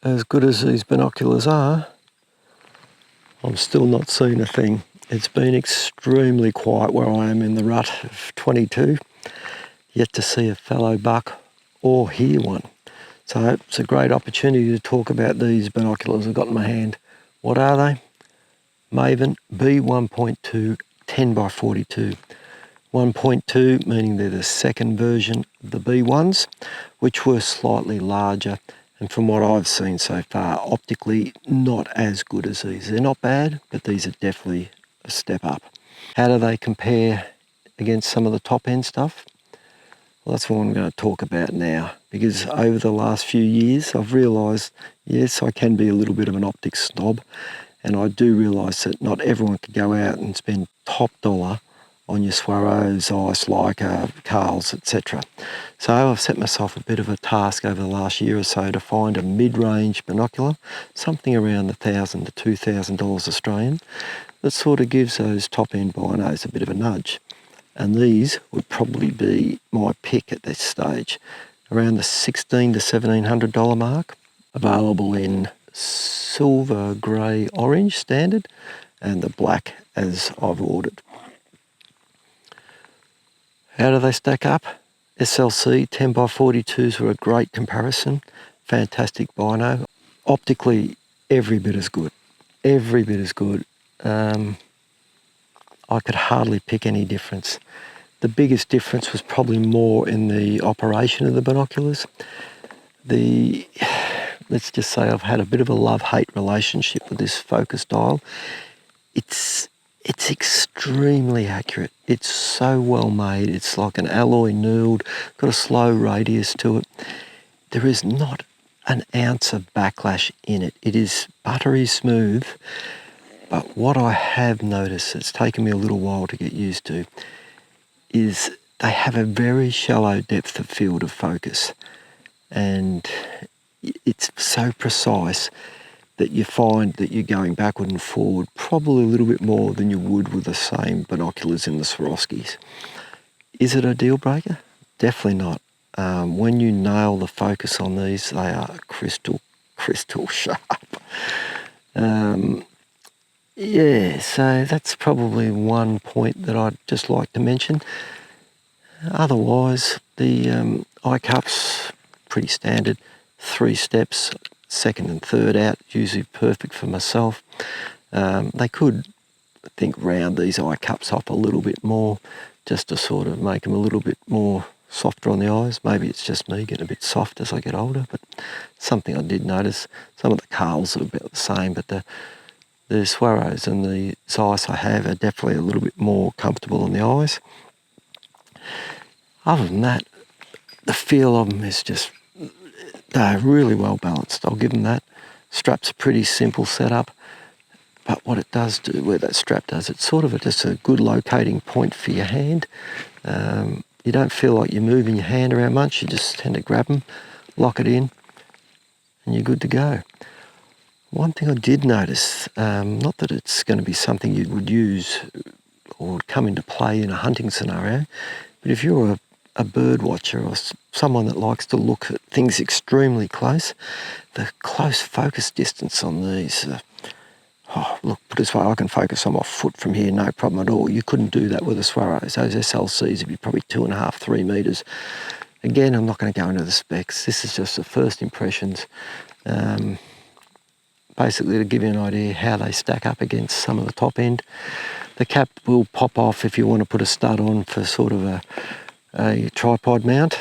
as good as these binoculars are, I'm still not seeing a thing. It's been extremely quiet where I am in the rut of 22. Yet to see a fallow buck or hear one. So it's a great opportunity to talk about these binoculars I've got in my hand. What are they? Maven B1.2 10x42. 1.2 meaning they're the second version of the B1s, which were slightly larger, and from what I've seen so far, optically not as good as these. They're not bad, but these are definitely a step up. How do they compare against some of the top end stuff? Well, that's what I'm going to talk about now, because over the last few years I've realised, yes, I can be a little bit of an optics snob, and I do realise that not everyone can go out and spend top dollar on your Swarovs, Ice Leica, Carls, etc. So I've set myself a bit of a task over the last year or so to find a mid-range binocular, something around $1,000 to $2,000 Australian, that sort of gives those top-end binos a bit of a nudge. And these would probably be my pick at this stage, around the $1,600 to $1,700 mark, available in silver, grey, orange standard, and the black as I've ordered. How do they stack up? SLC 10x42s were a great comparison. Fantastic bino. Optically, every bit as good. Every bit as good. I could hardly pick any difference. The biggest difference was probably more in the operation of the binoculars. Let's just say I've had a bit of a love-hate relationship with this focus dial. It's extremely accurate. It's so well made. It's like an alloy knurled, got a slow radius to it. There is not an ounce of backlash in it. It is buttery smooth. But what I have noticed, it's taken me a little while to get used to, is they have a very shallow depth of field of focus. And it's so precise that you find that you're going backward and forward probably a little bit more than you would with the same binoculars in the Swarovskis. Is it a deal breaker? Definitely not. When you nail the focus on these, they are crystal sharp. Yeah, so that's probably one point that I'd just like to mention. Otherwise, the eye cups, pretty standard, 3 steps, second and third out, usually perfect for myself. They could, I think, round these eye cups up a little bit more, just to sort of make them a little bit more softer on the eyes. Maybe it's just me getting a bit soft as I get older, but something I did notice. Some of the Carls are about the same, but the Swaros and the Zeiss I have are definitely a little bit more comfortable on the eyes. Other than that, the feel of them is just, they're really well balanced. I'll give them that. Strap's a pretty simple setup, but what it does do, where that strap does, it's sort of just a good locating point for your hand. You don't feel like you're moving your hand around much. You just tend to grab them, lock it in, and you're good to go. One thing I did notice, not that it's going to be something you would use or would come into play in a hunting scenario, but if you're a bird watcher or someone that likes to look at things extremely close, the close focus distance on these, look, put it this way, I can focus on my foot from here, no problem at all. You couldn't do that with the Swaros. Those SLCs would be probably 2.5, 3 metres. Again, I'm not going to go into the specs. This is just the first impressions. Basically to give you an idea how they stack up against some of the top end. The cap will pop off if you want to put a stud on for sort of a tripod mount.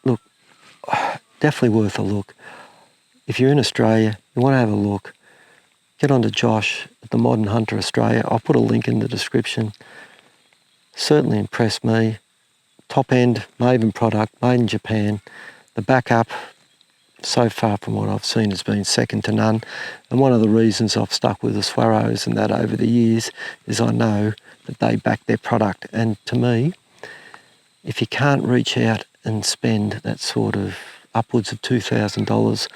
Look, definitely worth a look. If you're in Australia, you want to have a look, get on to Josh at the Modern Hunter Australia. I'll put a link in the description. Certainly impressed me. Top end Maven product, made in Japan. The backup, so far from what I've seen, has been second to none. And one of the reasons I've stuck with the Swaros and that over the years is I know that they back their product. And to me, if you can't reach out and spend that sort of upwards of $2,000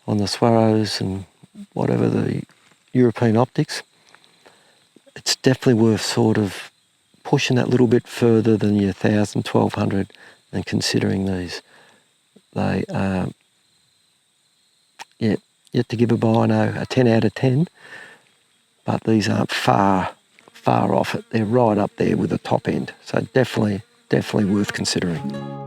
on the Swaros and whatever the European optics, it's definitely worth sort of pushing that little bit further than your 1,000, 1,200 and considering these. They are yeah, yet to give a Bino a 10 out of 10, but these aren't far off it. They're right up there with the top end. So definitely worth considering.